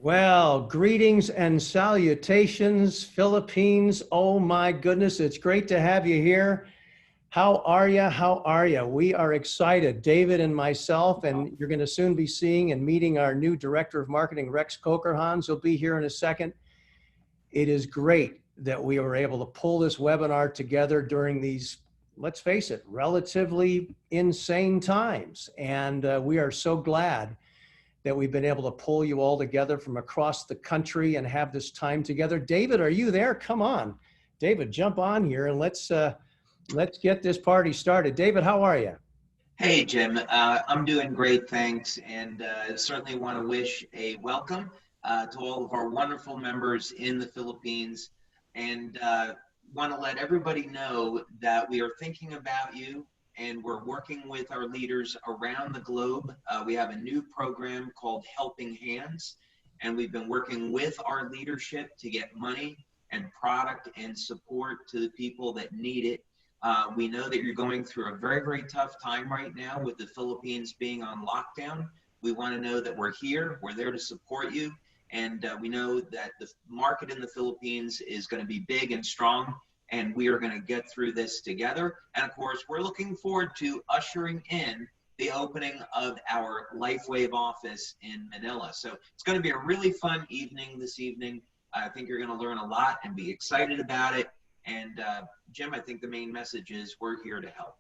Well, greetings and salutations, Philippines. Oh my goodness, it's great to have you here. How are you? How are you? We are excited, David and myself, and you're going to soon be seeing and meeting our new Director of Marketing, Rex Cokerhans. He'll be here in a second. It is great that we were able to pull this webinar together during these, let's face it, relatively insane times. And we are so glad that we've been able to pull you all together from across the country and have this time together. David, are you there? Come on. David, jump on here and let's get this party started. David, how are you? Hey, Jim. I'm doing great, thanks. And certainly want to wish a welcome to all of our wonderful members in the Philippines. And want to let everybody know that we are thinking about you and we're working with our leaders around the globe. We have a new program called Helping Hands, and we've been working with our leadership to get money and product and support to the people that need it. We know that you're going through a very, very tough time right now with the Philippines being on lockdown. We want to know that we're here, we're there to support you, and we know that the market in the Philippines is going to be big and strong, and we are going to get through this together. And of course, we're looking forward to ushering in the opening of our LifeWave office in Manila. So it's going to be a really fun evening this evening. I think you're going to learn a lot and be excited about it. And Jim, I think the main message is we're here to help.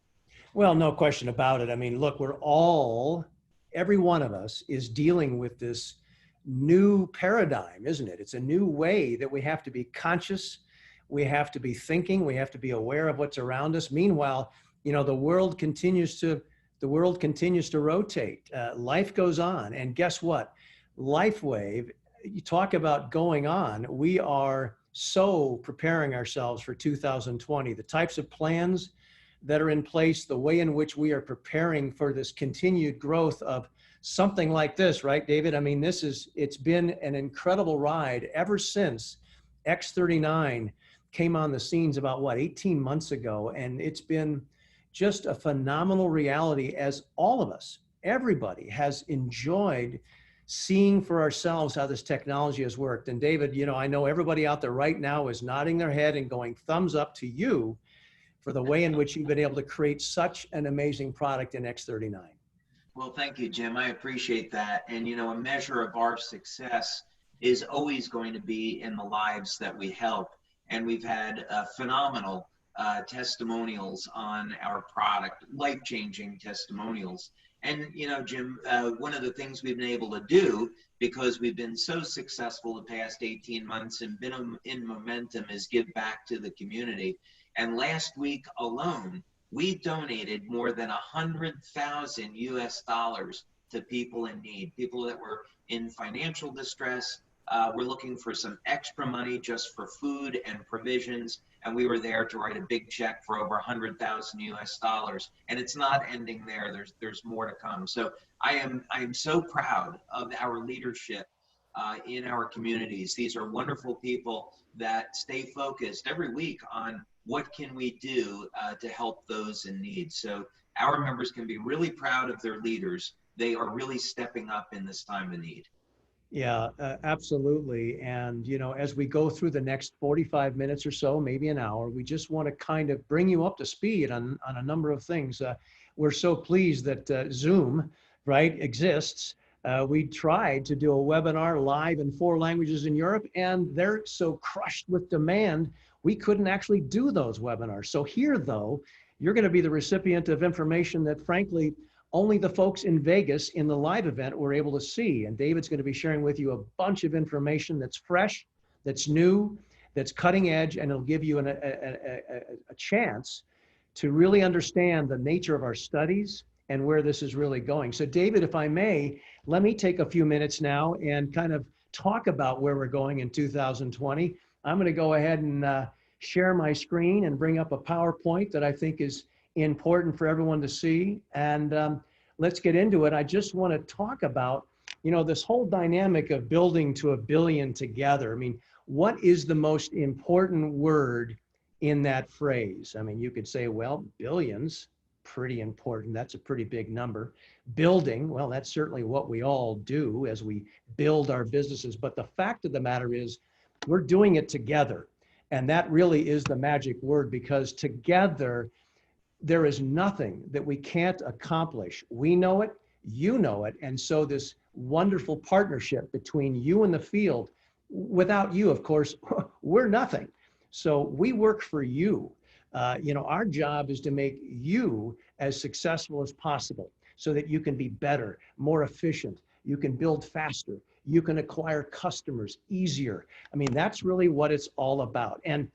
Well, no question about it. I mean, look, every one of us is dealing with this new paradigm, isn't it? It's a new way that we have to be conscious. We have to be thinking. We have to be aware of what's around us. Meanwhile, you know, the world continues to rotate. Life goes on. And guess what? LifeWave, you talk about going on. We are so preparing ourselves for 2020, the types of plans that are in place, the way in which we are preparing for this continued growth of something like this, right, David? I mean, it's been an incredible ride ever since X39 came on the scenes about 18 months ago. And it's been just a phenomenal reality as all of us, everybody has enjoyed seeing for ourselves how this technology has worked. And David, you know, I know everybody out there right now is nodding their head and going thumbs up to you for the way in which you've been able to create such an amazing product in X39. Well, thank you, Jim. I appreciate that. And, you know, a measure of our success is always going to be in the lives that we help. And we've had phenomenal testimonials on our product, life-changing testimonials. And, you know, Jim, one of the things we've been able to do, because we've been so successful the past 18 months and been in momentum, is give back to the community. And last week alone, we donated more than 100,000 US dollars to people in need, people that were in financial distress. We're looking for some extra money just for food and provisions, and we were there to write a big check for over 100,000 US dollars. And it's not ending there. There's more to come. So I am so proud of our leadership in our communities. These are wonderful people that stay focused every week on what can we do to help those in need. So our members can be really proud of their leaders. They are really stepping up in this time of need. Yeah, absolutely. And, you know, as we go through the next 45 minutes or so, maybe an hour, we just want to kind of bring you up to speed on a number of things. We're so pleased that Zoom, right, exists. We tried to do a webinar live in 4 languages in Europe, and they're so crushed with demand, we couldn't actually do those webinars. So here, though, you're going to be the recipient of information that, frankly, only the folks in Vegas in the live event were able to see. And David's going to be sharing with you a bunch of information that's fresh, that's new, that's cutting edge, and it'll give you a chance to really understand the nature of our studies and where this is really going. So David, if I may, let me take a few minutes now and kind of talk about where we're going in 2020. I'm going to go ahead and share my screen and bring up a PowerPoint that I think is important for everyone to see. And let's get into it. I just want to talk about, you know, this whole dynamic of building to a billion together. I mean, what is the most important word in that phrase? I mean, you could say, well, billions. pretty important. That's a pretty big number. Building, well, that's certainly what we all do as we build our businesses. But the fact of the matter is, we're doing it together. And that really is the magic word, because together, there is nothing that we can't accomplish. We know it, you know it. And so this wonderful partnership between you and the field, without you, of course, we're nothing. So we work for you. Our job is to make you as successful as possible so that you can be better, more efficient, you can build faster, you can acquire customers easier. I mean, that's really what it's all about. And,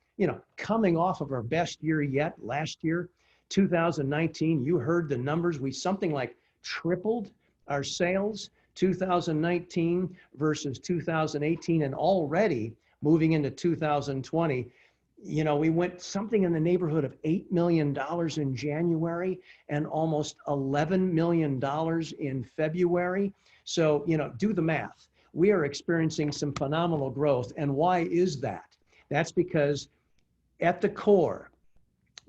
coming off of our best year yet, last year, 2019, you heard the numbers. We something like tripled our sales, 2019 versus 2018, and already moving into 2020. We went something in the neighborhood of $8 million in January and almost $11 million in February. So, do the math. We are experiencing some phenomenal growth. And why is that? That's because at the core,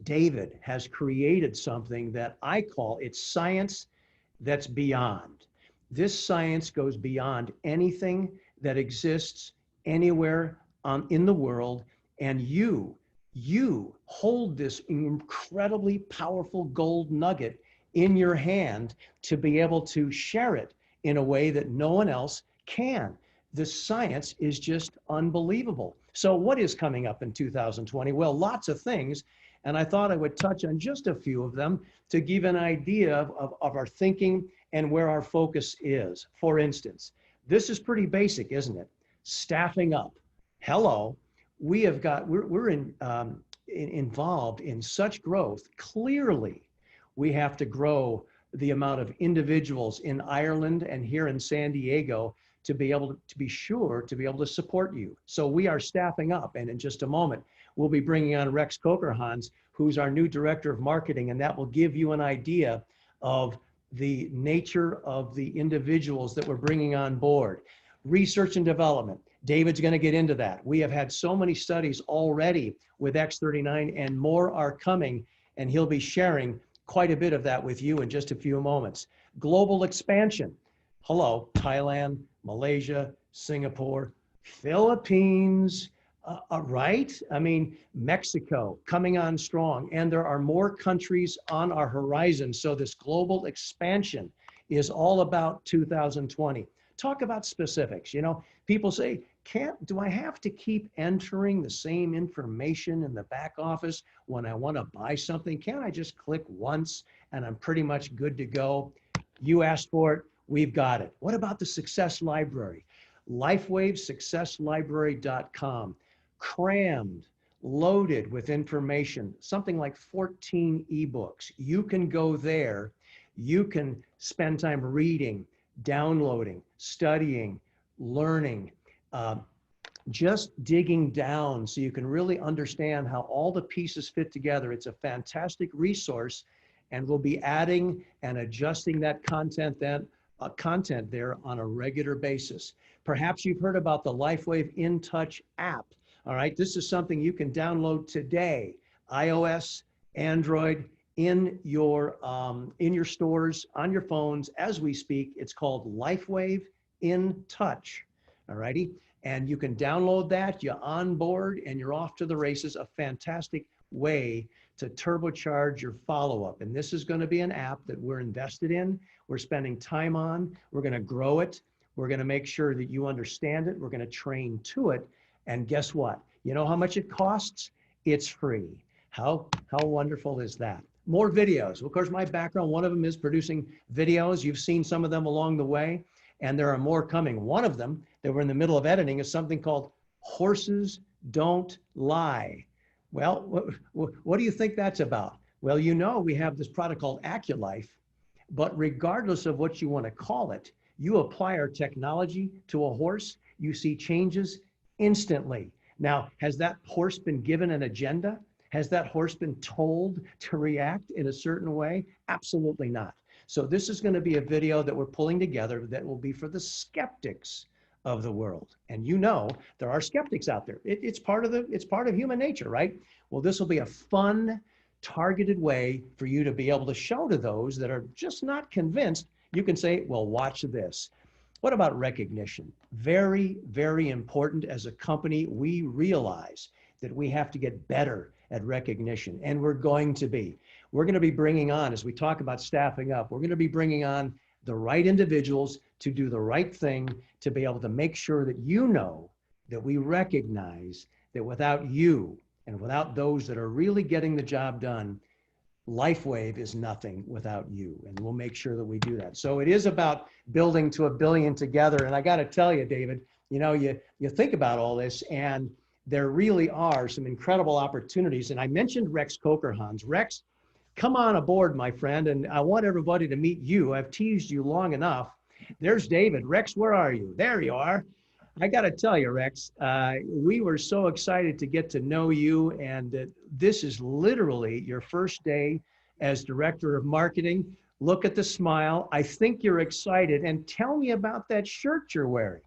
David has created something that I call it's science that's beyond. This science goes beyond anything that exists anywhere in the world. And you hold this incredibly powerful gold nugget in your hand to be able to share it in a way that no one else can. The science is just unbelievable. So what is coming up in 2020? Well, lots of things. And I thought I would touch on just a few of them to give an idea of our thinking and where our focus is. For instance, this is pretty basic, isn't it? Staffing up. Hello. We're involved in such growth. Clearly, we have to grow the amount of individuals in Ireland and here in San Diego to be able to be sure to be able to support you. So we are staffing up, and in just a moment, we'll be bringing on Rex Cokerhans, who's our new director of marketing, and that will give you an idea of the nature of the individuals that we're bringing on board. Research and development. David's going to get into that. We have had so many studies already with X39, and more are coming, and he'll be sharing quite a bit of that with you in just a few moments. Global expansion. Hello, Thailand, Malaysia, Singapore, Philippines, right? I mean, Mexico coming on strong, and there are more countries on our horizon. So this global expansion is all about 2020. Talk about specifics. People say, do I have to keep entering the same information in the back office when I want to buy something? Can't I just click once and I'm pretty much good to go? You asked for it, we've got it. What about the Success Library? LifeWave SuccessLibrary.com. Crammed, loaded with information, something like 14 ebooks. You can go there. You can spend time reading, downloading, studying, learning, just digging down so you can really understand how all the pieces fit together. It's a fantastic resource, and we'll be adding and adjusting that content there on a regular basis. Perhaps you've heard about the LifeWave In Touch app. All right, this is something you can download today, iOS, Android, in your stores, on your phones as we speak. It's called LifeWave In Touch. All righty, and you can download that. You're on board, and you're off to the races. A fantastic way to turbocharge your follow-up. And this is going to be an app that we're invested in. We're spending time on. We're going to grow it. We're going to make sure that you understand it. We're going to train to it. And guess what? You know how much it costs? It's free. How wonderful is that? More videos. Of course, my background, one of them is producing videos. You've seen some of them along the way, and there are more coming. One of them that we're in the middle of editing is something called Horses Don't Lie. Well, what do you think that's about? Well, we have this product called AccuLife, but regardless of what you want to call it, you apply our technology to a horse, you see changes instantly. Now, has that horse been given an agenda? Has that horse been told to react in a certain way? Absolutely not. So this is going to be a video that we're pulling together that will be for the skeptics of the world. And there are skeptics out there. It's part of human nature, right? Well, this will be a fun targeted way for you to be able to show to those that are just not convinced. You can say, well, watch this. What about recognition? Very, very important. As a company, we realize that we have to get better at recognition, and we're going to be. We're going to be bringing on, as we talk about staffing up, we're going to be bringing on the right individuals to do the right thing, to be able to make sure that you know that we recognize that without you and without those that are really getting the job done, LifeWave is nothing without you. And we'll make sure that we do that. So it is about building to $1 billion together. And I got to tell you, David, you think about all this, and there really are some incredible opportunities. And I mentioned Rex Cokerhans. Rex, come on aboard, my friend. And I want everybody to meet you. I've teased you long enough. There's David. Rex, where are you? There you are. I got to tell you, Rex, we were so excited to get to know you. And this is literally your first day as Director of Marketing. Look at the smile. I think you're excited. And tell me about that shirt you're wearing.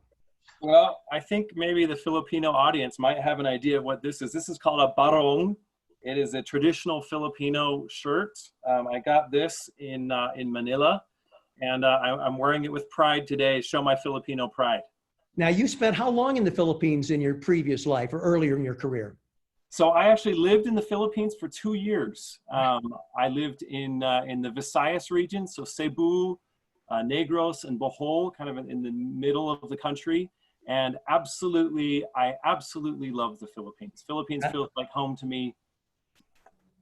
Well, I think maybe the Filipino audience might have an idea of what this is. This is called a barong. It is a traditional Filipino shirt. I got this in Manila, and I'm wearing it with pride today. Show my Filipino pride. Now, you spent how long in the Philippines in your previous life or earlier in your career? So I actually lived in the Philippines for 2 years. I lived in the Visayas region, so Cebu, Negros, and Bohol, kind of in the middle of the country. And I absolutely love the Philippines. Philippines feels like home to me.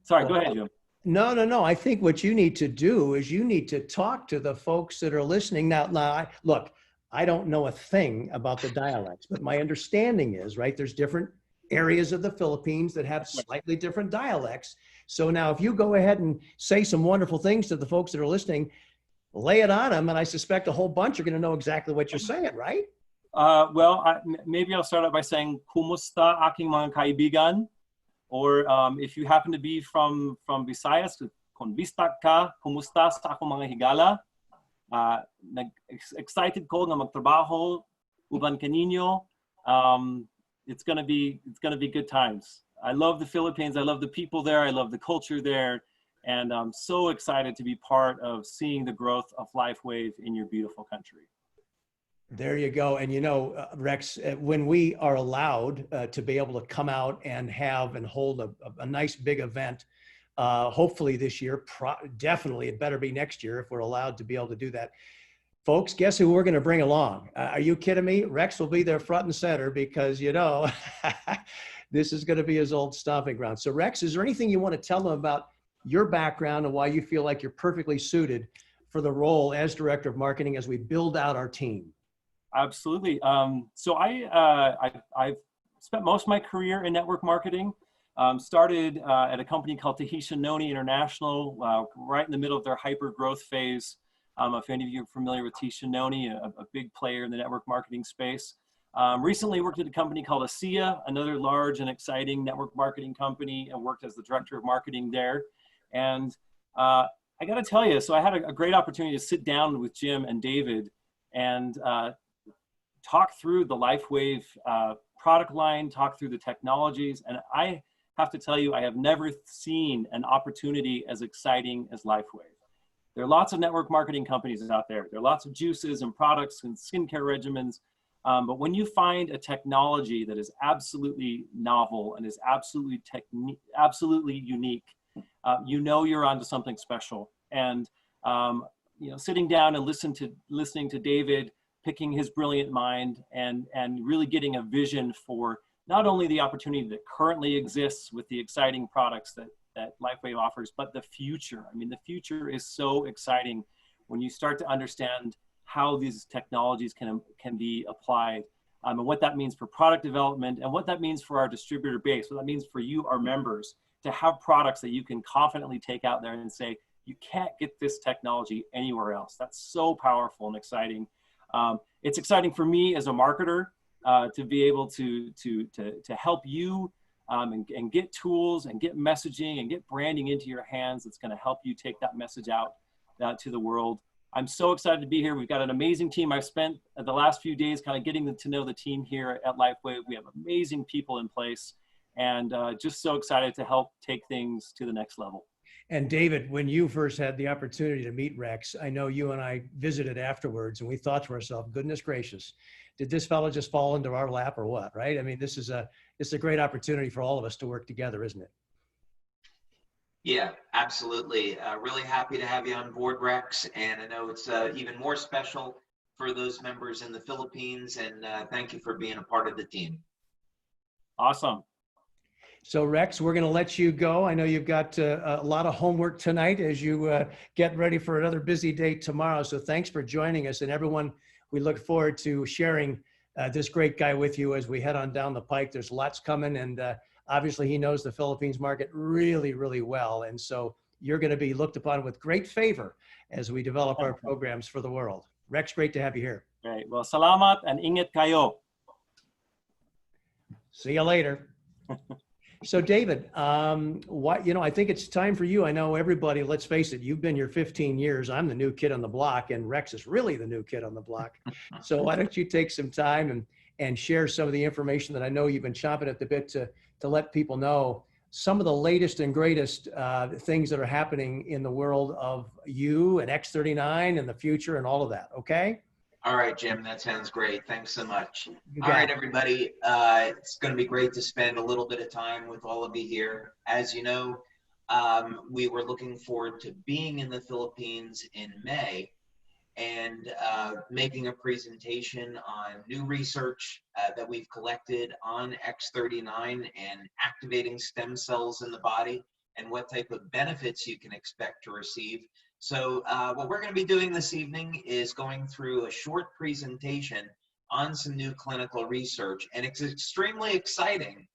Sorry, go ahead, Jim. No. I think what you need to do is you need to talk to the folks that are listening. Now, look, I don't know a thing about the dialects, but my understanding is, right, there's different areas of the Philippines that have slightly different dialects. So now if you go ahead and say some wonderful things to the folks that are listening, lay it on them, and I suspect a whole bunch are going to know exactly what you're saying, right? Maybe I'll start out by saying, Kumusta aking mga kaibigan? Or if you happen to be from Visayas, kung bistak ka, kumusta sa akong mga higala? Excited ko nga magtrabaho uban kaninyo. It's gonna be good times. I love the Philippines. I love the people there. I love the culture there, and I'm so excited to be part of seeing the growth of LifeWave in your beautiful country. There you go. And Rex, when we are allowed to be able to come out and hold a nice big event, hopefully this year, definitely it better be next year if we're allowed to be able to do that. Folks, guess who we're going to bring along? Are you kidding me? Rex will be there front and center because, this is going to be his old stomping ground. So Rex, is there anything you want to tell them about your background and why you feel like you're perfectly suited for the role as Director of Marketing as we build out our team? Absolutely. So I've spent most of my career in network marketing. Started at a company called Tahitian Noni International, right in the middle of their hyper growth phase. If any of you are familiar with Tahitian Noni, a big player in the network marketing space. Recently worked at a company called ASEA, another large and exciting network marketing company, and worked as the Director of Marketing there. And I got to tell you, so I had a great opportunity to sit down with Jim and David and talk through the LifeWave product line, talk through the technologies. And I have to tell you, I have never seen an opportunity as exciting as LifeWave. There are lots of network marketing companies out there. There are lots of juices and products and skincare regimens. But when you find a technology that is absolutely novel and is absolutely unique, you're onto something special. And sitting down and listening to David, picking his brilliant mind and really getting a vision for not only the opportunity that currently exists with the exciting products that LifeWave offers, but the future. I mean, the future is so exciting when you start to understand how these technologies can be applied, and what that means for product development, and what that means for our distributor base, what that means for you, our members, to have products that you can confidently take out there and say, you can't get this technology anywhere else. That's so powerful and exciting. It's exciting for me as a marketer to be able to help you and get tools and get messaging and get branding into your hands. It's going to help you take that message out to the world. I'm so excited to be here. We've got an amazing team. I've spent the last few days kind of getting to know the team here at LifeWave. We have amazing people in place, and just so excited to help take things to the next level. And David, when you first had the opportunity to meet Rex, I know you and I visited afterwards, and we thought to ourselves, goodness gracious, did this fellow just fall into our lap or what, right? I mean, it's a great opportunity for all of us to work together, isn't it? Yeah, absolutely. Really happy to have you on board, Rex. And I know it's even more special for those members in the Philippines. And thank you for being a part of the team. Awesome. So Rex, we're going to let you go. I know you've got a lot of homework tonight as you get ready for another busy day tomorrow. So thanks for joining us. And everyone, we look forward to sharing this great guy with you as we head on down the pike. There's lots coming, and obviously he knows the Philippines market really, really well. And so you're going to be looked upon with great favor as we develop our programs for the world. Rex, great to have you here. Great. Well, salamat and ingat kayo. See you later. So David, I think it's time for you. I know everybody, let's face it, you've been here 15 years. I'm the new kid on the block, and Rex is really the new kid on the block. So why don't you take some time and share some of the information that I know you've been chomping at the bit to let people know some of the latest and greatest things that are happening in the world of you and X39 and the future and all of that, okay? All right, Jim, that sounds great. Thanks so much. All right, everybody. It's going to be great to spend a little bit of time with all of you here. As you know, we were looking forward to being in the Philippines in May and making a presentation on new research that we've collected on X39 and activating stem cells in the body and what type of benefits you can expect to receive. So what we're going to be doing this evening is going through a short presentation on some new clinical research. And it's extremely exciting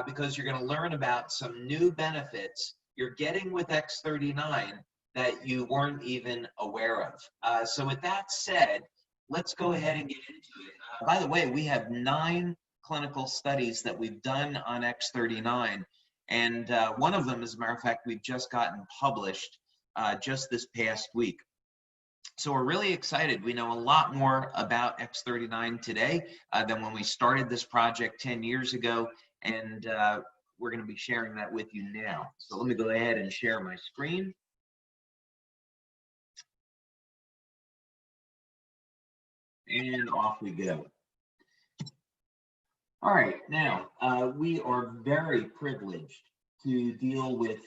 because you're going to learn about some new benefits you're getting with X39 that you weren't even aware of. So with that said, let's go ahead and get into it. By the way, we have 9 clinical studies that we've done on X39. And one of them, as a matter of fact, we've just gotten published just this past week. So we're really excited. We know a lot more about X39 today than when we started this project 10 years ago, and we're going to be sharing that with you now. So let me go ahead and share my screen. And off we go. All right, now we are very privileged to deal with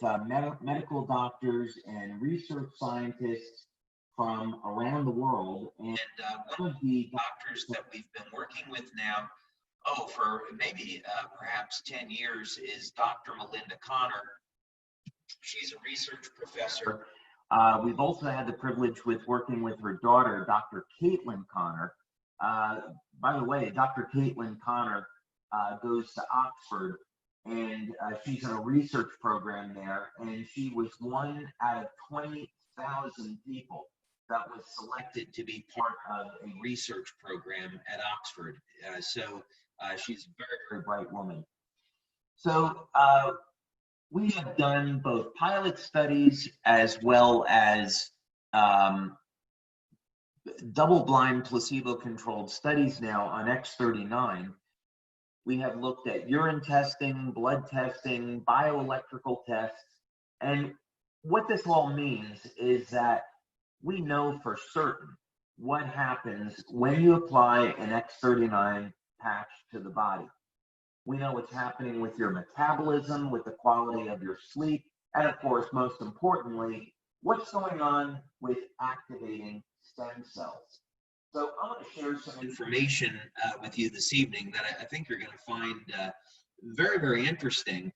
medical doctors and research scientists from around the world. And one of the doctors that we've been working with now, for maybe perhaps 10 years, is Dr. Melinda Connor. She's a research professor. We've also had the privilege with working with her daughter, Dr. Caitlin Connor. By the way, Dr. Caitlin Connor goes to Oxford, and she's in a research program there, and she was one out of 20,000 people that was selected to be part of a research program at Oxford. So she's a very, very bright woman. So we have done both pilot studies as well as double-blind placebo-controlled studies now on X39. We have looked at urine testing, blood testing, bioelectrical tests, and what this all means is that we know for certain what happens when you apply an X39 patch to the body. We know what's happening with your metabolism, with the quality of your sleep, and of course, most importantly, what's going on with activating stem cells. So I want to share some information with you this evening that I think you're going to find very, very interesting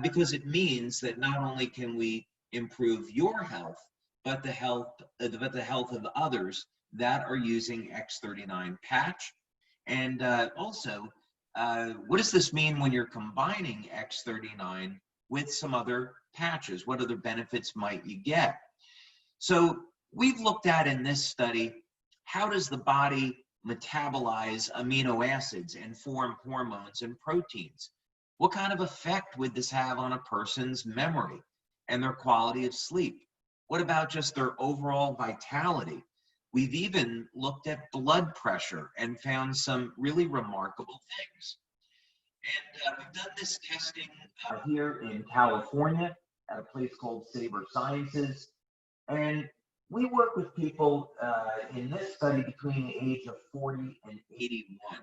because it means that not only can we improve your health, but the health of others that are using X39 patch. And also, what does this mean when you're combining X39 with some other patches? What other benefits might you get? So we've looked at in this study, how does the body metabolize amino acids and form hormones and proteins? What kind of effect would this have on a person's memory and their quality of sleep? What about just their overall vitality? We've even looked at blood pressure and found some really remarkable things. And we've done this testing here in California at a place called Saber Sciences. And we work with people in this study between the age of 40 and 81.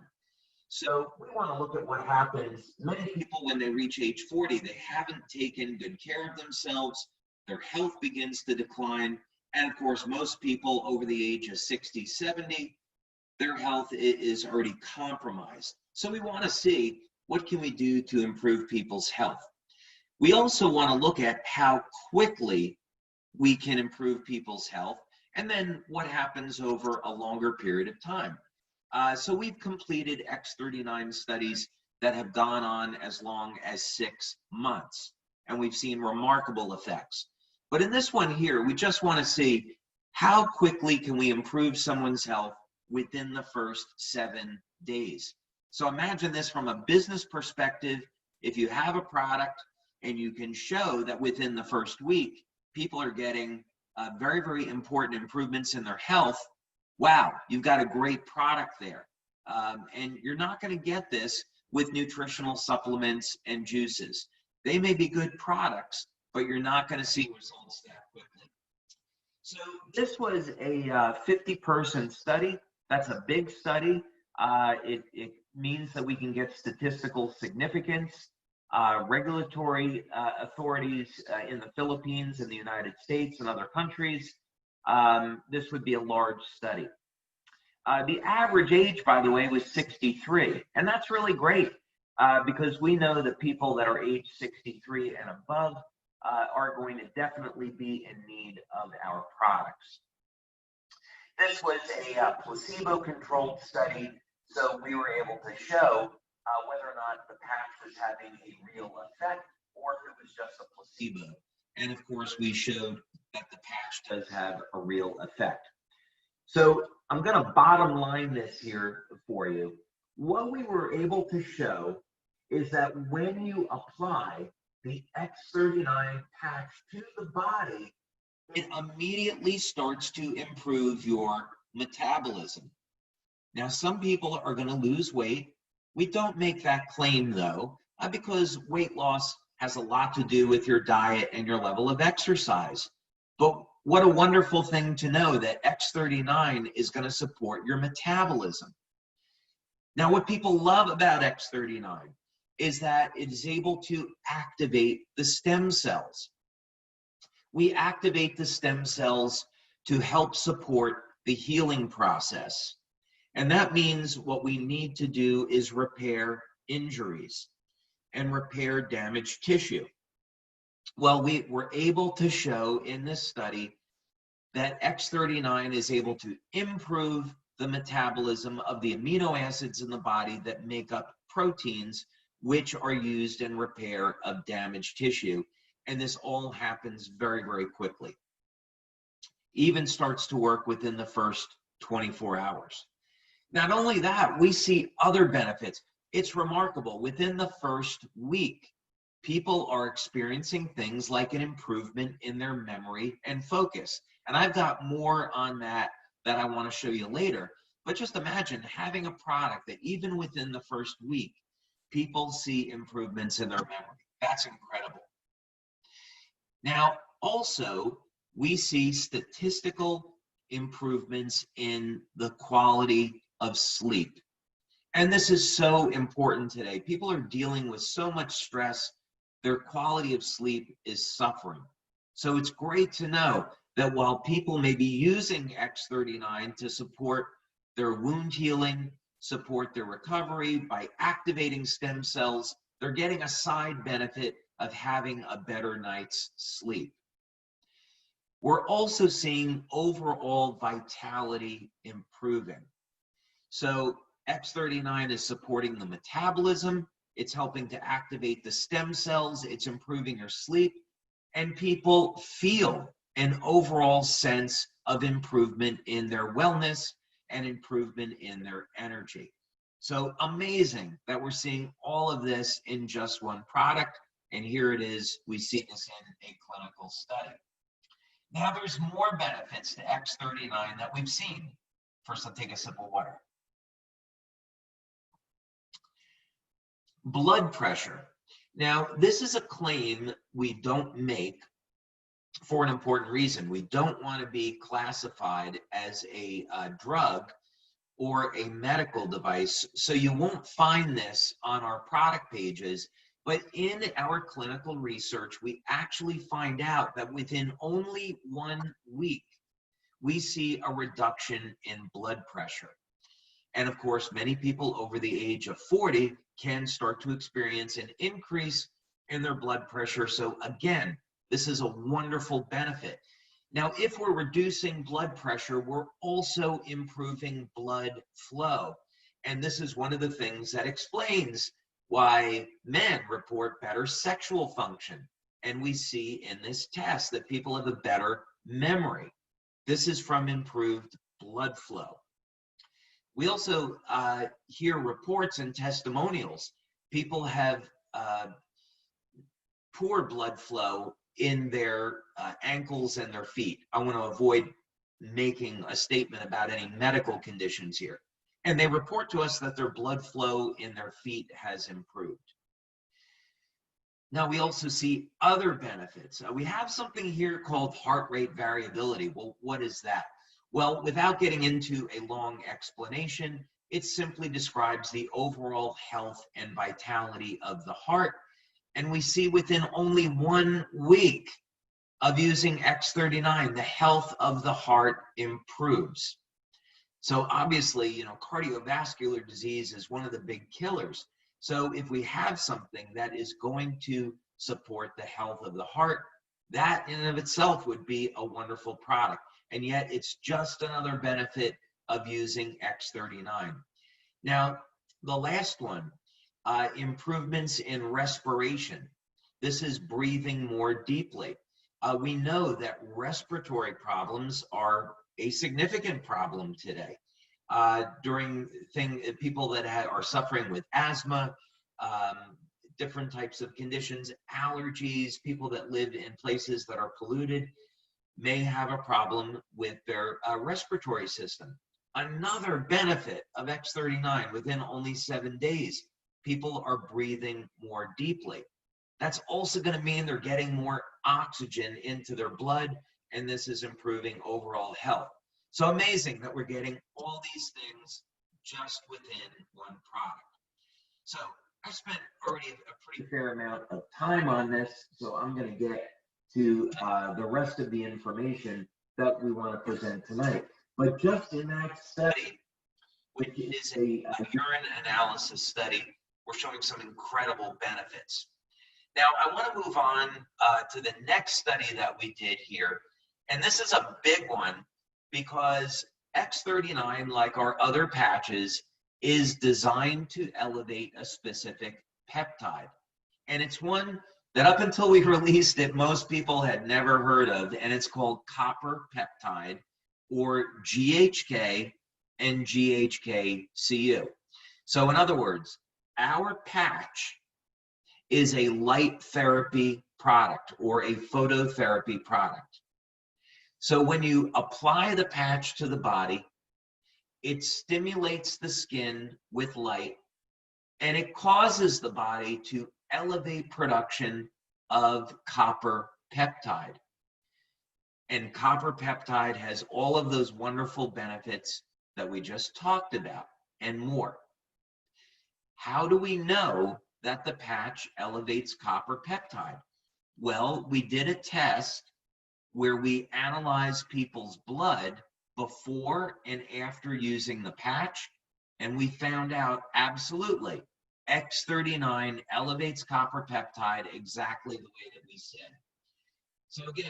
So we want to look at what happens. Many people, when they reach age 40, they haven't taken good care of themselves. Their health begins to decline. And of course, most people over the age of 60, 70, their health is already compromised. So we want to see what can we do to improve people's health. We also want to look at how quickly we can improve people's health, and then what happens over a longer period of time. So we've completed X39 studies that have gone on as long as 6 months, and we've seen remarkable effects. But in this one here, we just want to see how quickly can we improve someone's health within the first 7 days. So imagine this from a business perspective. If you have a product and you can show that within the first week, people are getting very, very important improvements in their health, wow, you've got a great product there. And you're not going to get this with nutritional supplements and juices. They may be good products, but you're not going to see results that quickly. So this was a 50-person study. That's a big study. It means that we can get statistical significance. Regulatory authorities in the Philippines and the United States and other countries, this would be a large study. The average age, by the way, was 63, and that's really great because we know that people that are age 63 and above are going to definitely be in need of our products. This was a placebo-controlled study, so we were able to show whether or not the patch was having a real effect or if it was just a placebo. And of course, we showed that the patch does have a real effect. So I'm going to bottom line this here for you. What we were able to show is that when you apply the X39 patch to the body, it immediately starts to improve your metabolism. Now, some people are going to lose weight. We don't make that claim, though, because weight loss has a lot to do with your diet and your level of exercise. But what a wonderful thing to know that X39 is going to support your metabolism. Now, what people love about X39 is that it is able to activate the stem cells. We activate the stem cells to help support the healing process. And that means what we need to do is repair injuries and repair damaged tissue. Well, we were able to show in this study that X39 is able to improve the metabolism of the amino acids in the body that make up proteins, which are used in repair of damaged tissue. And this all happens very, very quickly. Even starts to work within the first 24 hours. Not only that, we see other benefits. It's remarkable. Within the first week, people are experiencing things like an improvement in their memory and focus. And I've got more on that I want to show you later. But just imagine having a product that even within the first week, people see improvements in their memory. That's incredible. Now, also, we see statistical improvements in the quality of sleep. And this is so important today. People are dealing with so much stress. Their quality of sleep is suffering. So it's great to know that while people may be using X39 to support their wound healing, support their recovery by activating stem cells, they're getting a side benefit of having a better night's sleep. We're also seeing overall vitality improving. So X39 is supporting the metabolism, it's helping to activate the stem cells, it's improving your sleep, and people feel an overall sense of improvement in their wellness and improvement in their energy. So amazing that we're seeing all of this in just one product, and here it is, we see this in a clinical study. Now there's more benefits to X39 that we've seen. First, I'll take a sip of water. Blood pressure. Now, this is a claim we don't make for an important reason. We don't want to be classified as a drug or a medical device, so you won't find this on our product pages. But in our clinical research, we actually find out that within only 1 week, we see a reduction in blood pressure. And of course, many people over the age of 40 can start to experience an increase in their blood pressure. So again, this is a wonderful benefit. Now, if we're reducing blood pressure, we're also improving blood flow. And this is one of the things that explains why men report better sexual function. And we see in this test that people have a better memory. This is from improved blood flow. We also hear reports and testimonials. People have poor blood flow in their ankles and their feet. I want to avoid making a statement about any medical conditions here. And they report to us that their blood flow in their feet has improved. Now, we also see other benefits. We have something here called heart rate variability. Well, what is that? Well, without getting into a long explanation, it simply describes the overall health and vitality of the heart. And we see within only 1 week of using X39, the health of the heart improves. So obviously, you know, cardiovascular disease is one of the big killers. So if we have something that is going to support the health of the heart, that in and of itself would be a wonderful product. And yet it's just another benefit of using X39. Now, the last one, improvements in respiration. This is breathing more deeply. We know that respiratory problems are a significant problem today. People that are suffering with asthma, different types of conditions, allergies, people that live in places that are polluted may have a problem with their respiratory system. Another benefit of X39, within only 7 days, people are breathing more deeply. That's also going to mean they're getting more oxygen into their blood, and this is improving overall health. So amazing that we're getting all these things just within one product. So I spent already a pretty fair amount of time on this, so I'm going to get to the rest of the information that we want to present tonight. But just in that study, which is a urine analysis study, we're showing some incredible benefits. Now, I want to move on to the next study that we did here. And this is a big one because X39, like our other patches, is designed to elevate a specific peptide. And it's one that up until we released it, most people had never heard of, and it's called copper peptide, or GHK and GHK-Cu. So in other words, our patch is a light therapy product or a phototherapy product. So when you apply the patch to the body, it stimulates the skin with light, and it causes the body to elevate production of copper peptide. And copper peptide has all of those wonderful benefits that we just talked about and more. How do we know that the patch elevates copper peptide? Well, we did a test where we analyzed people's blood before and after using the patch, and we found out absolutely X39 elevates copper peptide exactly the way that we said. So again,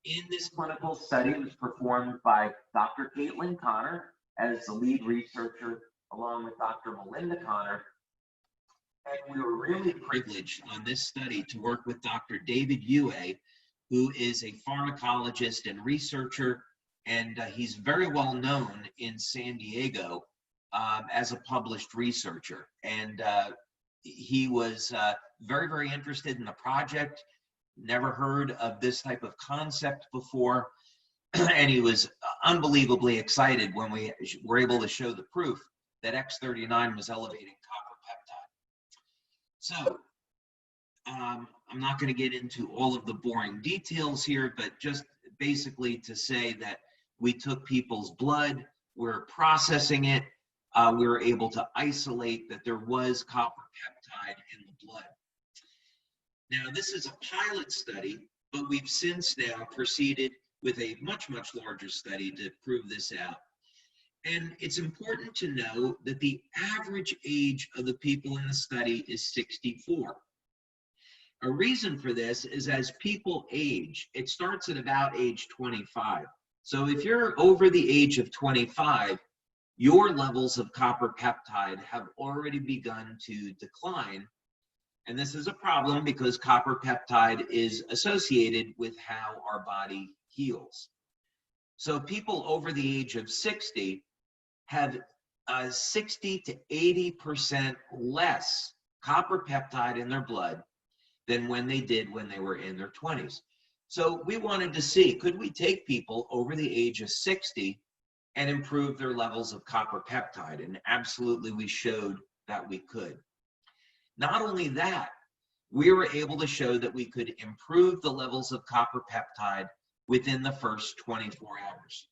in this clinical study, it was performed by Dr. Caitlin Connor as the lead researcher, along with Dr. Melinda Connor. And we were really privileged on this study to work with Dr. David Yue, who is a pharmacologist and researcher, and he's very well known in San Diego as a published researcher. And he was very, very interested in the project, never heard of this type of concept before, and he was unbelievably excited when we were able to show the proof that X39 was elevating copper peptide. So I'm not going to get into all of the boring details here, but just basically to say that we took people's blood, we're processing it, we were able to isolate that there was copper peptide in the blood. Now, this is a pilot study, but we've since now proceeded with a much, much larger study to prove this out. And it's important to know that the average age of the people in the study is 64. A reason for this is as people age, it starts at about age 25. So if you're over the age of 25, your levels of copper peptide have already begun to decline. And this is a problem because copper peptide is associated with how our body heals. So people over the age of 60 have 60 to 80% less copper peptide in their blood than when they did when they were in their 20s. So we wanted to see, could we take people over the age of 60 and improve their levels of copper peptide? And absolutely we showed that we could. Not only that, we were able to show that we could improve the levels of copper peptide within the first 24 hours.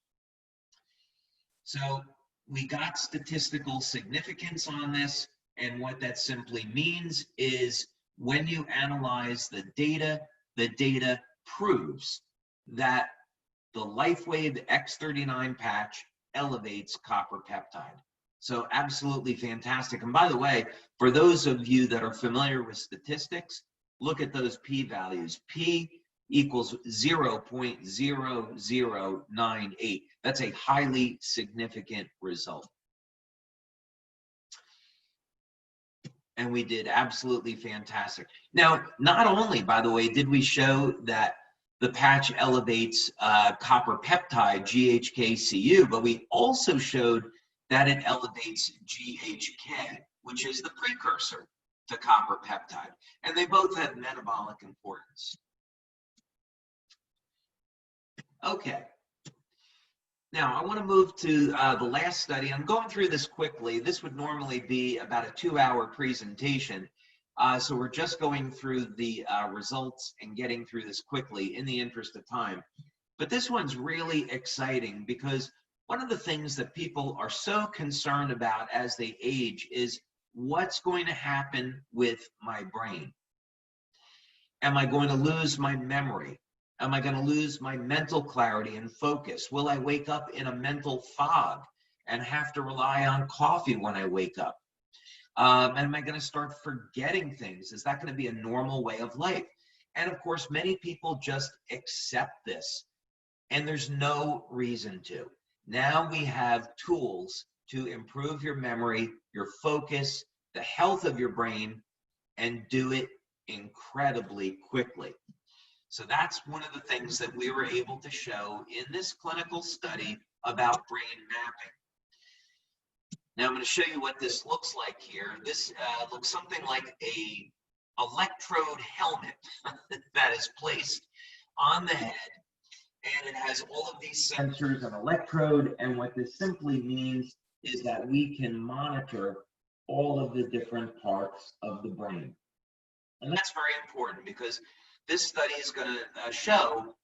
So we got statistical significance on this, and what that simply means is when you analyze the data proves that the LifeWave X39 patch elevates copper peptide. So absolutely fantastic. And by the way, for those of you that are familiar with statistics, look at those p-values. P equals 0.0098. That's a highly significant result. And we did absolutely fantastic. Now, not only, by the way, did we show that the patch elevates copper peptide, GHK-Cu, but we also showed that it elevates GHK, which is the precursor to copper peptide. And they both have metabolic importance. Okay. Now, I want to move to the last study. I'm going through this quickly. This would normally be about a 2-hour presentation. So we're just going through the results and getting through this quickly in the interest of time. But this one's really exciting because one of the things that people are so concerned about as they age is what's going to happen with my brain. Am I going to lose my memory? Am I going to lose my mental clarity and focus? Will I wake up in a mental fog and have to rely on coffee when I wake up? Am I going to start forgetting things? Is that going to be a normal way of life? And of course, many people just accept this, and there's no reason to. Now we have tools to improve your memory, your focus, the health of your brain, and do it incredibly quickly. So that's one of the things that we were able to show in this clinical study about brain mapping. Now I'm going to show you what this looks like here. This looks something like a electrode helmet that is placed on the head, and it has all of these sensors and electrode, and what this simply means is that we can monitor all of the different parts of the brain. And that's very important because this study is going to show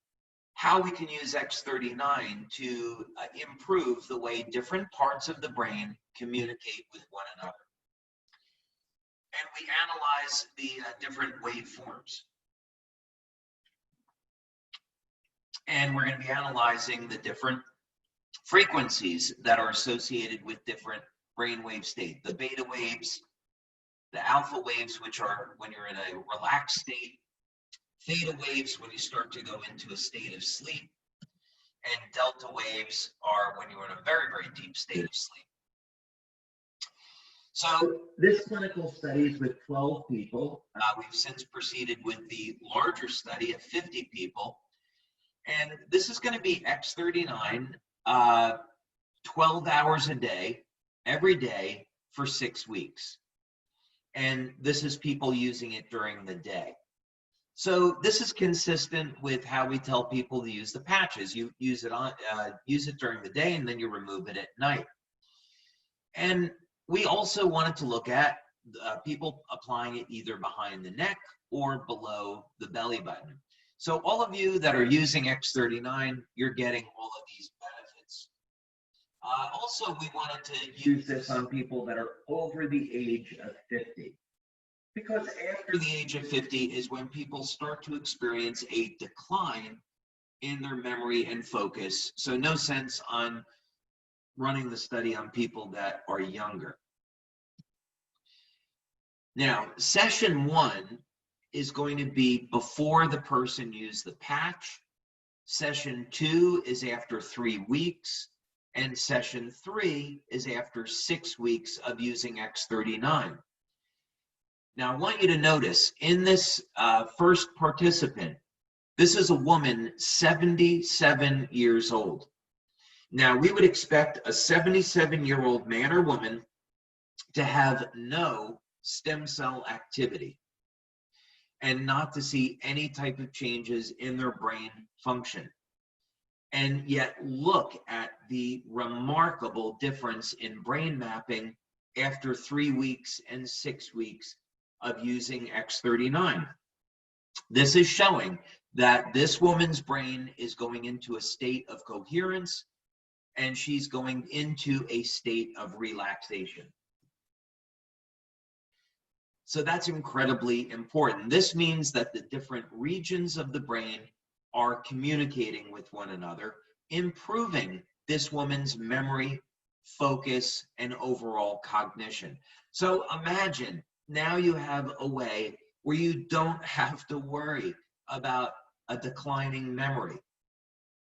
how we can use X39 to improve the way different parts of the brain communicate with one another. And we analyze the different waveforms. And we're going to be analyzing the different frequencies that are associated with different brainwave states. The beta waves, the alpha waves, which are when you're in a relaxed state, theta waves when you start to go into a state of sleep, and delta waves are when you're in a very, very deep state of sleep. So this clinical study is with 12 people. We've since proceeded with the larger study of 50 people. And this is going to be X39, 12 hours a day, every day for 6 weeks. And this is people using it during the day. So this is consistent with how we tell people to use the patches. You use it during the day, and then you remove it at night. And we also wanted to look at people applying it either behind the neck or below the belly button. So all of you that are using X39, you're getting all of these benefits. Also, we wanted to use this on people that are over the age of 50. Because after the age of 50 is when people start to experience a decline in their memory and focus. So no sense on running the study on people that are younger. Now, session 1 is going to be before the person used the patch. Session 2 is after 3 weeks. And session 3 is after 6 weeks of using X39. Now, I want you to notice in this first participant, this is a woman 77 years old. Now, we would expect a 77-year-old man or woman to have no stem cell activity and not to see any type of changes in their brain function. And yet look at the remarkable difference in brain mapping after 3 weeks and 6 weeks of using X39. This is showing that this woman's brain is going into a state of coherence and she's going into a state of relaxation. So that's incredibly important. This means that the different regions of the brain are communicating with one another, improving this woman's memory, focus, and overall cognition. So imagine now you have a way where you don't have to worry about a declining memory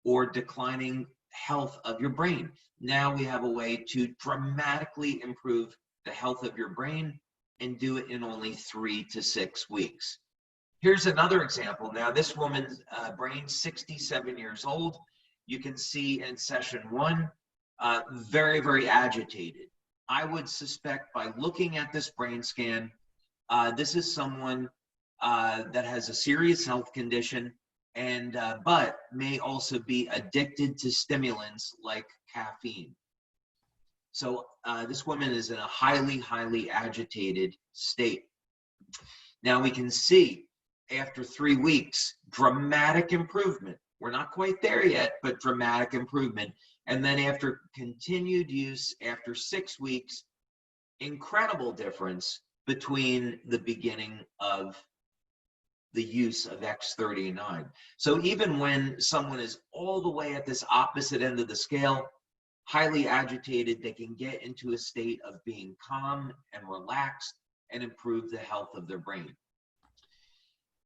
or declining health of your brain. Now we have a way to dramatically improve the health of your brain and do it in only 3 to 6 weeks. Here's another example. Now this woman's brain, 67 years old. You can see in session 1, very, very agitated. I would suspect by looking at this brain scan, this is someone that has a serious health condition and but may also be addicted to stimulants like caffeine. So this woman is in a highly, highly agitated state. Now we can see after 3 weeks, dramatic improvement. We're not quite there yet, but dramatic improvement. And then after continued use, after 6 weeks, incredible difference between the beginning of the use of X39. So even when someone is all the way at this opposite end of the scale, highly agitated, they can get into a state of being calm and relaxed and improve the health of their brain.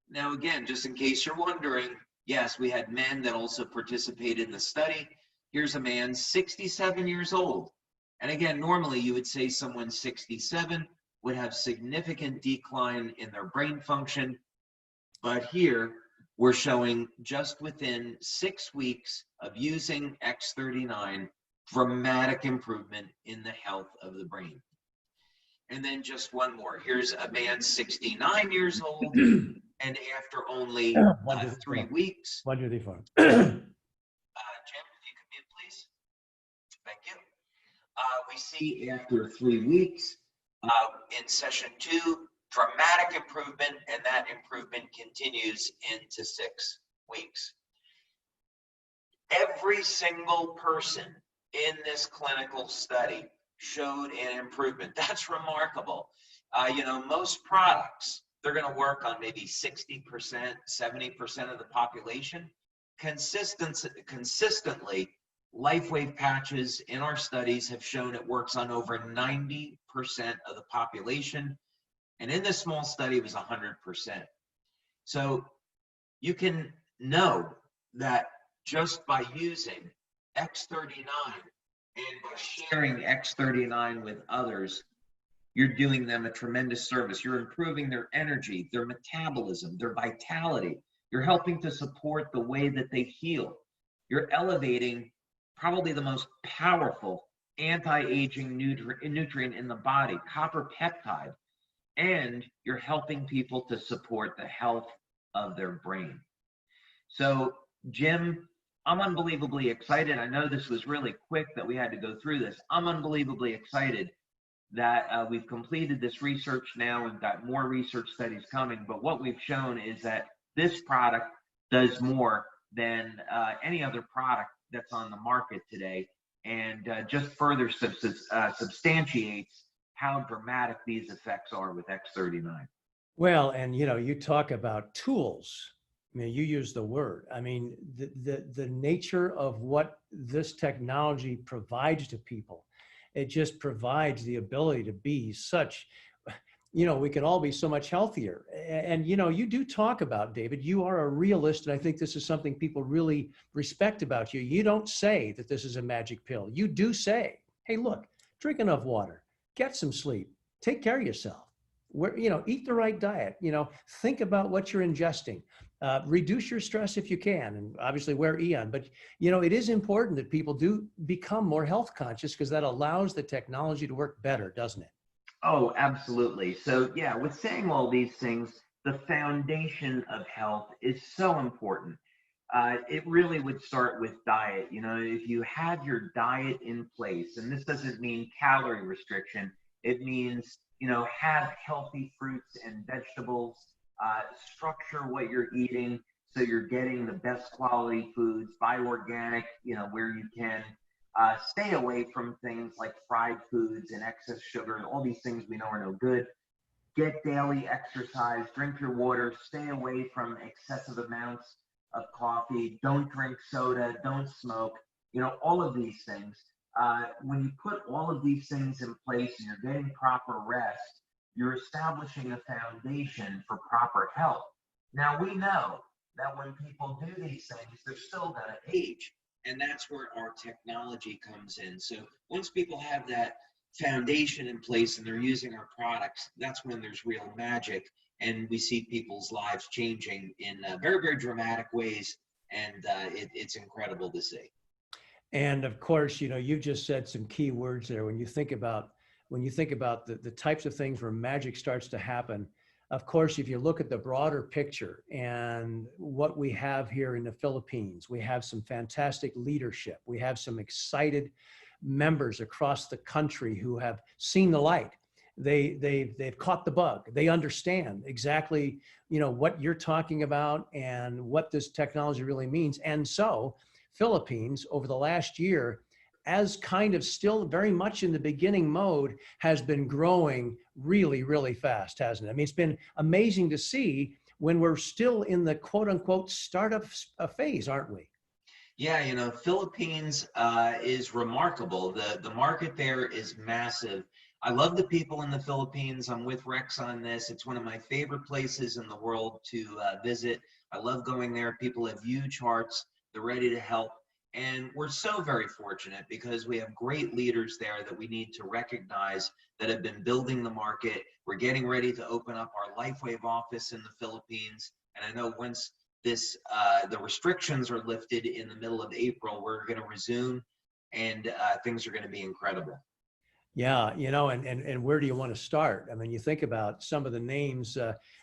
Now, again, just in case you're wondering, yes, we had men that also participated in the study. Here's a man, 67 years old. And again, normally you would say someone 67 would have significant decline in their brain function. But here we're showing just within 6 weeks of using X39, dramatic improvement in the health of the brain. And then just one more. Here's a man 69 years old, and after only 3 weeks. 1, 2, 3, 4. Jim, if you could mute, please. Thank you. We see after 3 weeks, in session 2, dramatic improvement, and that improvement continues into 6 weeks. Every single person in this clinical study showed an improvement. That's remarkable. You know, most products, they're going to work on maybe 60%, 70% of the population. Consistently, LifeWave patches in our studies have shown it works on over 90% of the population. And in this small study, it was 100%. So you can know that just by using X39 and by sharing X39 with others, you're doing them a tremendous service. You're improving their energy, their metabolism, their vitality. You're helping to support the way that they heal. You're elevating probably the most powerful anti-aging nutrient in the body, copper peptide, and you're helping people to support the health of their brain. So, Jim, I'm unbelievably excited. I know this was really quick that we had to go through this. I'm unbelievably excited that we've completed this research now. We've got more research studies coming, but what we've shown is that this product does more than any other product that's on the market today, and just further substantiates how dramatic these effects are with X39. Well, and you talk about tools. I mean, you use the word. I mean, the nature of what this technology provides to people, it just provides the ability to be such, we can all be so much healthier. And you do talk about, David, you are a realist, and I think this is something people really respect about you. You don't say that this is a magic pill. You do say, hey, look, drink enough water, get some sleep, take care of yourself. Eat the right diet, think about what you're ingesting, reduce your stress if you can, and obviously wear Eon. But, it is important that people do become more health conscious, because that allows the technology to work better, doesn't it? Oh, absolutely. So yeah, with saying all these things, the foundation of health is so important. It really would start with diet. If you have your diet in place, and this doesn't mean calorie restriction, it means, have healthy fruits and vegetables, structure what you're eating so you're getting the best quality foods, buy organic, where you can. Stay away from things like fried foods and excess sugar, and all these things we know are no good. Get daily exercise, drink your water, stay away from excessive amounts of coffee, don't drink soda, don't smoke, all of these things. When you put all of these things in place and you're getting proper rest, you're establishing a foundation for proper health. Now, we know that when people do these things, they're still going to age. And that's where our technology comes in. So once people have that foundation in place and they're using our products, that's when there's real magic. And we see people's lives changing in very, very dramatic ways. And it's incredible to see. And of course, you've just said some key words there. When you think about the types of things where magic starts to happen, of course, if you look at the broader picture and what we have here in the Philippines, we have some fantastic leadership. We have some excited members across the country who have seen the light. They've caught the bug. They understand exactly, what you're talking about and what this technology really means. And so Philippines, over the last year, as kind of still very much in the beginning mode, has been growing really, really fast, hasn't it? I mean, it's been amazing to see when we're still in the quote unquote startup phase, aren't we? Yeah, Philippines is remarkable. The market there is massive. I love the people in the Philippines. I'm with Rex on this. It's one of my favorite places in the world to visit. I love going there. People have huge hearts. They're ready to help. And we're so very fortunate because we have great leaders there that we need to recognize that have been building the market. We're getting ready to open up our LifeWave office in the Philippines. And I know once the restrictions are lifted in the middle of April, we're going to resume, and things are going to be incredible. Yeah, and where do you want to start? I mean, you think about some of the names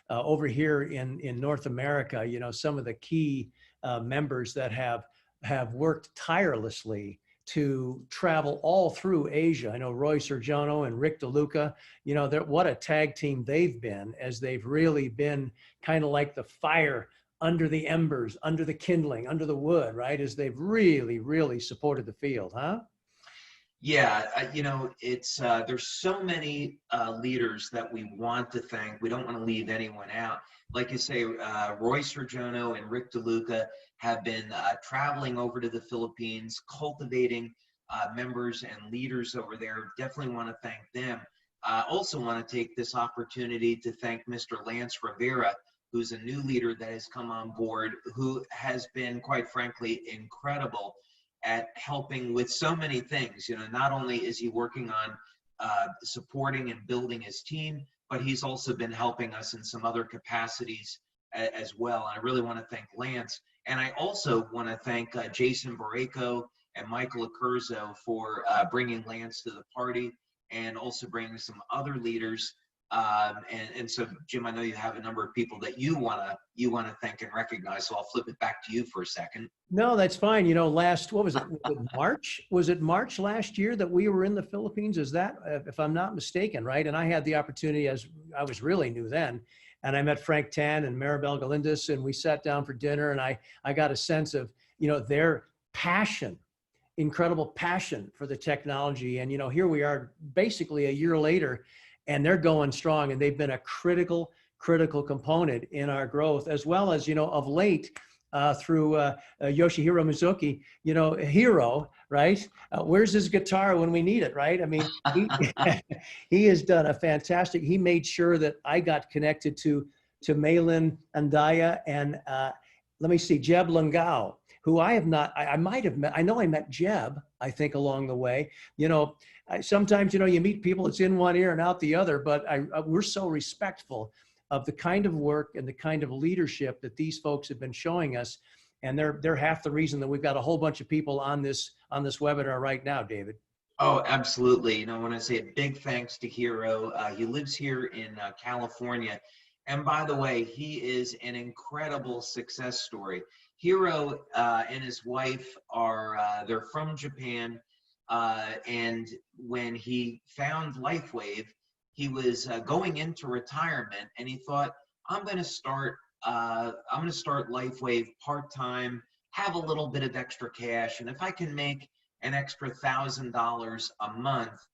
over here in North America, some of the key members that have worked tirelessly to travel all through Asia. I know Roy Sergiano and Rick DeLuca, what a tag team they've been, as they've really been kind of like the fire under the embers, under the kindling, under the wood, right? As they've really, really supported the field, huh? Yeah, it's there's so many leaders that we want to thank. We don't want to leave anyone out. Like you say, Roy Sergiano and Rick DeLuca have been traveling over to the Philippines, cultivating members and leaders over there. Definitely want to thank them. Also want to take this opportunity to thank Mr. Lance Rivera, who's a new leader that has come on board, who has been, quite frankly, incredible at helping with so many things. Not only is he working on supporting and building his team, but he's also been helping us in some other capacities as well. And I really want to thank Lance. And I also want to thank Jason Borrego and Michael Accurzo for bringing Lance to the party, and also bringing some other leaders And so, Jim, I know you have a number of people that you wanna thank and recognize. So I'll flip it back to you for a second. No, that's fine. You know, what was it? Was it March? Was it March last year that we were in the Philippines? Is that, if I'm not mistaken, right? And I had the opportunity, as I was really new then, and I met Frank Tan and Maribel Galindez, and we sat down for dinner, and I got a sense of, you know, their passion, incredible passion for the technology. And, you know, here we are basically a year later, and they're going strong, and they've been a critical component in our growth, as well as, you know, of late, through Yoshihiro Mizuki, you know, hero, right? Where's his guitar when we need it, right? I mean, he, he has done a fantastic, he made sure that I got connected to Malin Andaya and let me see, Jeb Lungao, who I have not, I might have met, I know I met Jeb, I think, along the way. You know, sometimes, you know, you meet people, it's in one ear and out the other, but we're so respectful of the kind of work and the kind of leadership that these folks have been showing us. And they're half the reason that we've got a whole bunch of people on this webinar right now, David. Oh, absolutely. You know, when I say a big thanks to Hero, he lives here in California. And by the way, he is an incredible success story. Hero and his wife they're from Japan. And when he found LifeWave, he was going into retirement, and he thought, I'm going to start LifeWave part-time, have a little bit of extra cash, and if I can make an extra $1,000 a month,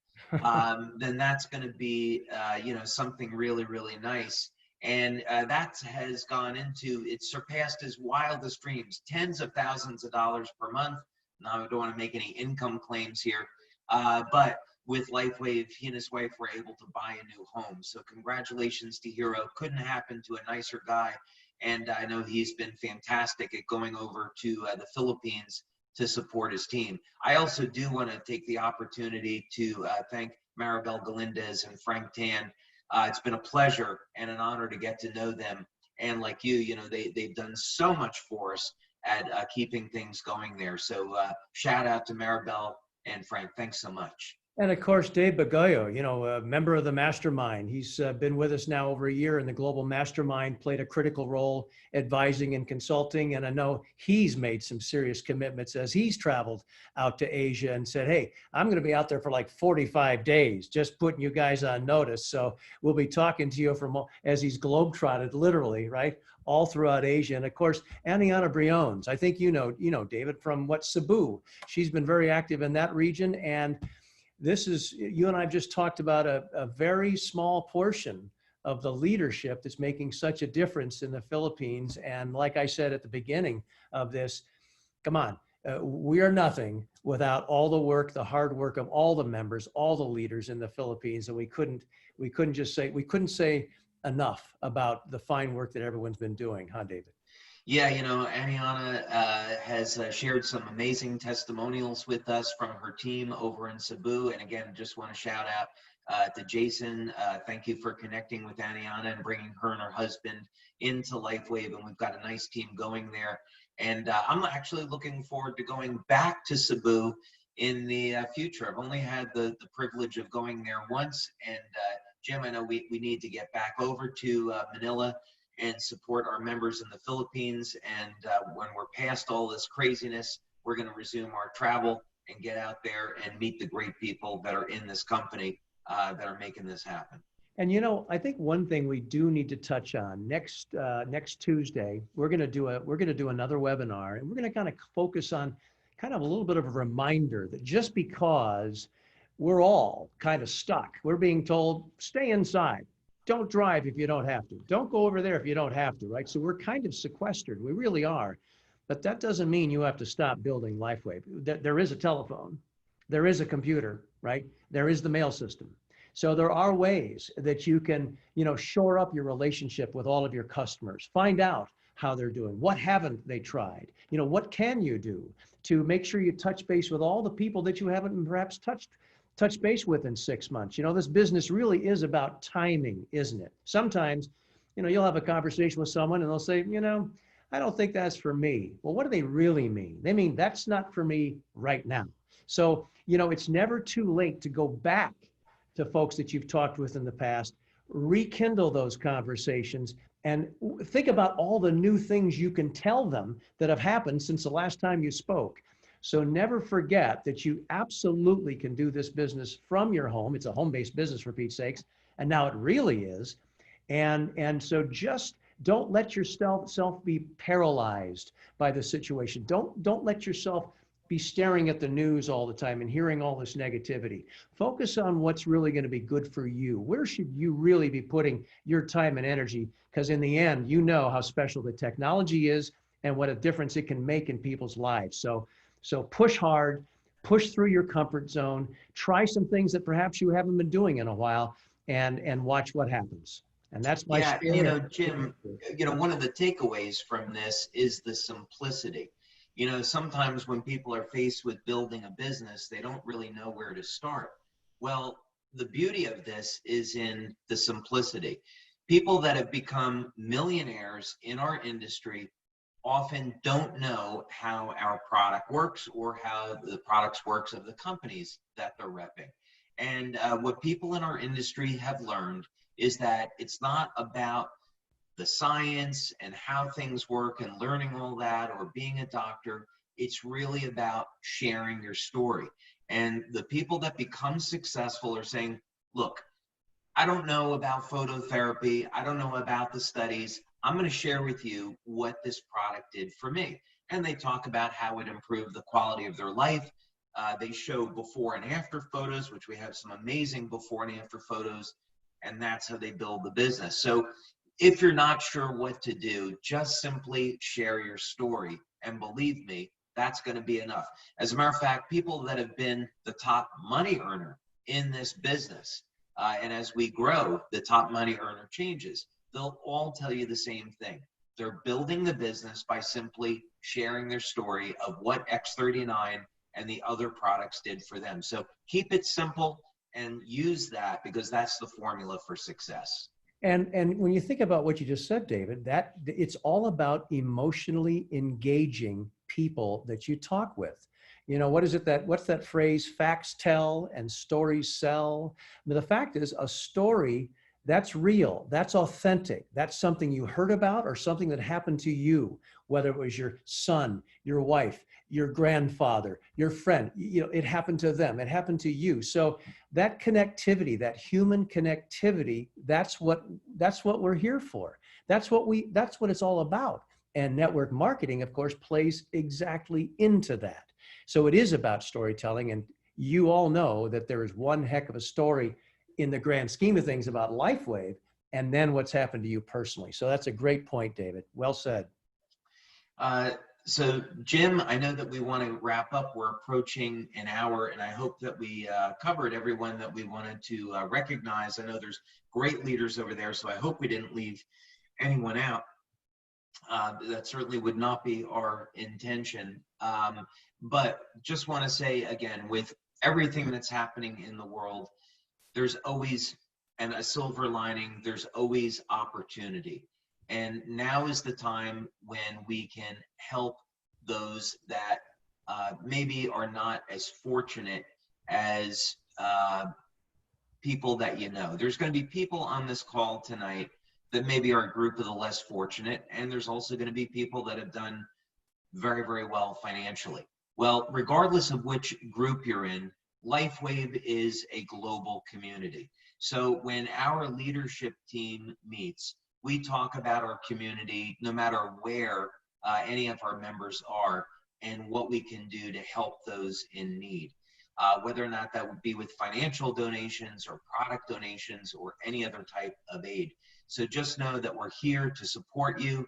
then that's going to be you know, something really, really nice. And that has gone into, it surpassed his wildest dreams, tens of thousands of dollars per month. Now, I don't want to make any income claims here, but with LifeWave, he and his wife were able to buy a new home. So congratulations to Hero. Couldn't happen to a nicer guy. And I know he's been fantastic at going over to the Philippines to support his team. I also do want to take the opportunity to thank Maribel Galindez and Frank Tan. It's been a pleasure and an honor to get to know them. And like you know, they've done so much for us at keeping things going there. So shout out to Maribel and Frank. Thanks so much. And of course, Dave Bagoyo, you know, a member of the mastermind. He's been with us now over a year in the global mastermind, played a critical role advising and consulting. And I know he's made some serious commitments as he's traveled out to Asia and said, hey, I'm going to be out there for like 45 days, just putting you guys on notice. So we'll be talking to you as he's globetrotted, literally, right? All throughout Asia. And of course, Aniana Briones, I think you know, David, from Cebu. She's been very active in that region. And this is, you and I have just talked about a very small portion of the leadership that's making such a difference in the Philippines. And like I said at the beginning of this, come on, we are nothing without all the work, the hard work of all the members, all the leaders in the Philippines. And we couldn't say enough about the fine work that everyone's been doing, huh, David? Yeah, you know, Aniana has shared some amazing testimonials with us from her team over in Cebu. And again, just want to shout out to Jason. Thank you for connecting with Aniana and bringing her and her husband into LifeWave. And we've got a nice team going there. And I'm actually looking forward to going back to Cebu in the future. I've only had the privilege of going there once. And Jim, I know we need to get back over to Manila and support our members in the Philippines. And when we're past all this craziness, we're going to resume our travel and get out there and meet the great people that are in this company that are making this happen. And you know, I think one thing we do need to touch on next Tuesday, we're going to do another webinar, and we're going to kind of focus on kind of a little bit of a reminder that just because we're all kind of stuck, we're being told, stay inside. Don't drive if you don't have to. Don't go over there if you don't have to, right? So we're kind of sequestered. We really are. But that doesn't mean you have to stop building LifeWave. There is a telephone. There is a computer, right? There is the mail system. So there are ways that you can, you know, shore up your relationship with all of your customers. Find out how they're doing. What haven't they tried? You know, what can you do to make sure you touch base with all the people that you haven't perhaps touch base with in 6 months. You know, this business really is about timing, isn't it? Sometimes, you know, you'll have a conversation with someone and they'll say, you know, I don't think that's for me. Well, what do they really mean? They mean that's not for me right now. So, you know, it's never too late to go back to folks that you've talked with in the past, rekindle those conversations and think about all the new things you can tell them that have happened since the last time you spoke. So never forget that you absolutely can do this business from your home. It's a home-based business, for Pete's sakes, and now it really is. And so just don't let yourself be paralyzed by the situation. Don't let yourself be staring at the news all the time and hearing all this negativity. Focus on what's really going to be good for you. Where should you really be putting your time and energy? Because in the end, you know how special the technology is and what a difference it can make in people's lives. So push hard, push through your comfort zone, try some things that perhaps you haven't been doing in a while, and watch what happens. And that's my Yeah, spirit. Jim, one of the takeaways from this is the simplicity. Sometimes when people are faced with building a business, they don't really know where to start. Well, the beauty of this is in the simplicity. People that have become millionaires in our industry often don't know how our product works or how the products works of the companies that they're repping. And what people in our industry have learned is that it's not about the science and how things work and learning all that or being a doctor. It's really about sharing your story. And the people that become successful are saying, look, I don't know about phototherapy. I don't know about the studies. I'm going to share with you what this product did for me. And they talk about how it improved the quality of their life. They show before and after photos, which we have some amazing before and after photos. And that's how they build the business. So if you're not sure what to do, just simply share your story. And believe me, that's going to be enough. As a matter of fact, people that have been the top money earner in this business, and as we grow, the top money earner changes. They'll all tell you the same thing. They're building the business by simply sharing their story of what X39 and the other products did for them. So keep it simple and use that, because that's the formula for success. And when you think about what you just said, David, that it's all about emotionally engaging people that you talk with. What's that phrase? Facts tell and stories sell. I mean, the fact is, a story that's real, that's authentic, that's something you heard about or something that happened to you, whether it was your son, your wife, your grandfather, your friend, it happened to them, it happened to you. So that connectivity, that human connectivity, that's what we're here for. That's what it's all about. And network marketing, of course, plays exactly into that. So it is about storytelling. And you all know that there is one heck of a story in the grand scheme of things about LifeWave, and then what's happened to you personally. So that's a great point, David. Well said. So Jim, I know that we want to wrap up. We're approaching an hour, and I hope that we covered everyone that we wanted to recognize. I know there's great leaders over there, so I hope we didn't leave anyone out. That certainly would not be our intention. But just want to say again, with everything that's happening in the world, there's always a silver lining. There's always opportunity. And now is the time when we can help those that maybe are not as fortunate as people that you know. There's going to be people on this call tonight that maybe are a group of the less fortunate, and there's also going to be people that have done very, very well financially. Well, regardless of which group you're in, LifeWave is a global community. So when our leadership team meets, we talk about our community, no matter where any of our members are, and what we can do to help those in need. Whether or not that would be with financial donations or product donations or any other type of aid. So just know that we're here to support you,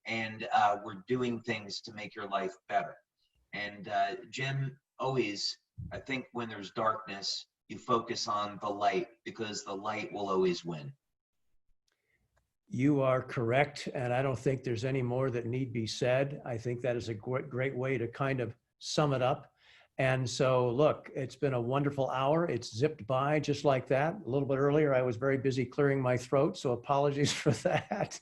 and we're doing things to make your life better. And Jim, always, I think when there's darkness, you focus on the light, because the light will always win. You are correct, and I don't think there's any more that need be said. I think that is a great way to kind of sum it up. And so, look, it's been a wonderful hour. It's zipped by just like that. A little bit earlier, I was very busy clearing my throat, so apologies for that.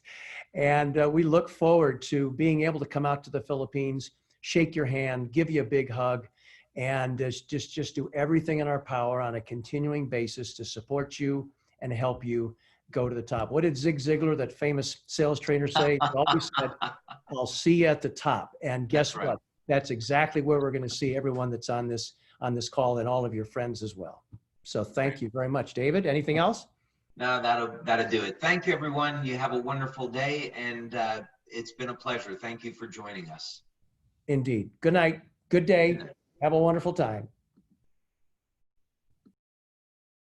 And we look forward to being able to come out to the Philippines, shake your hand, give you a big hug, and just do everything in our power on a continuing basis to support you and help you go to the top. What did Zig Ziglar, that famous sales trainer, say? He always said, I'll see you at the top. And guess That's right. what? That's exactly where we're going to see everyone that's on this call, and all of your friends as well. So thank you very much. David, anything else? No, that'll do it. Thank you, everyone. You have a wonderful day, and it's been a pleasure. Thank you for joining us. Indeed. Good night. Good day. Have a wonderful time.